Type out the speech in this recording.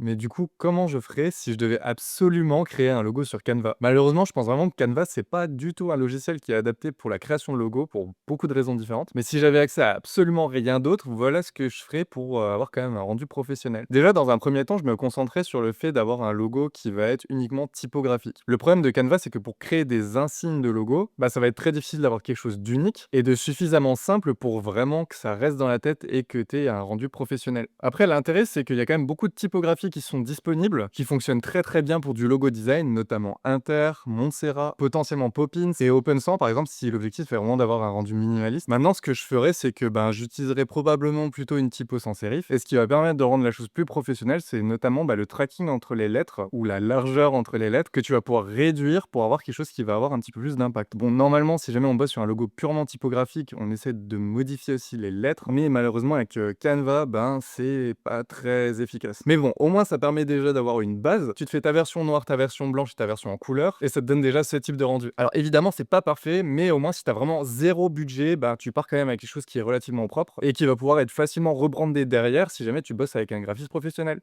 Mais du coup, comment je ferais si je devais absolument créer un logo sur Canva? Malheureusement, je pense vraiment que Canva, c'est pas du tout un logiciel qui est adapté pour la création de logos pour beaucoup de raisons différentes. Mais si j'avais accès à absolument rien d'autre, voilà ce que je ferais pour avoir quand même un rendu professionnel. Déjà, dans un premier temps, je me concentrais sur le fait d'avoir un logo qui va être uniquement typographique. Le problème de Canva, c'est que pour créer des insignes de logo, bah, ça va être très difficile d'avoir quelque chose d'unique et de suffisamment simple pour vraiment que ça reste dans la tête et que tu aies un rendu professionnel. Après, l'intérêt, c'est qu'il y a quand même beaucoup de typographies qui sont disponibles, qui fonctionnent très très bien pour du logo design, notamment Inter, Montserrat, potentiellement Poppins et OpenSan, par exemple, si l'objectif est vraiment d'avoir un rendu minimaliste. Maintenant, ce que je ferais, c'est que j'utiliserais probablement plutôt une typo sans sérif. Et ce qui va permettre de rendre la chose plus professionnelle, c'est notamment le tracking entre les lettres ou la largeur entre les lettres que tu vas pouvoir réduire pour avoir quelque chose qui va avoir un petit peu plus d'impact. Bon, normalement, si jamais on bosse sur un logo purement typographique, on essaie de modifier aussi les lettres, mais malheureusement, avec Canva, c'est pas très efficace. Mais bon, au moins, ça permet déjà d'avoir une base. Tu te fais ta version noire, ta version blanche et ta version en couleur, et ça te donne déjà ce type de rendu. Alors évidemment, c'est pas parfait, mais au moins, si tu as vraiment zéro budget, tu pars quand même avec quelque chose qui est relativement propre et qui va pouvoir être facilement rebrandé derrière si jamais tu bosses avec un graphiste professionnel.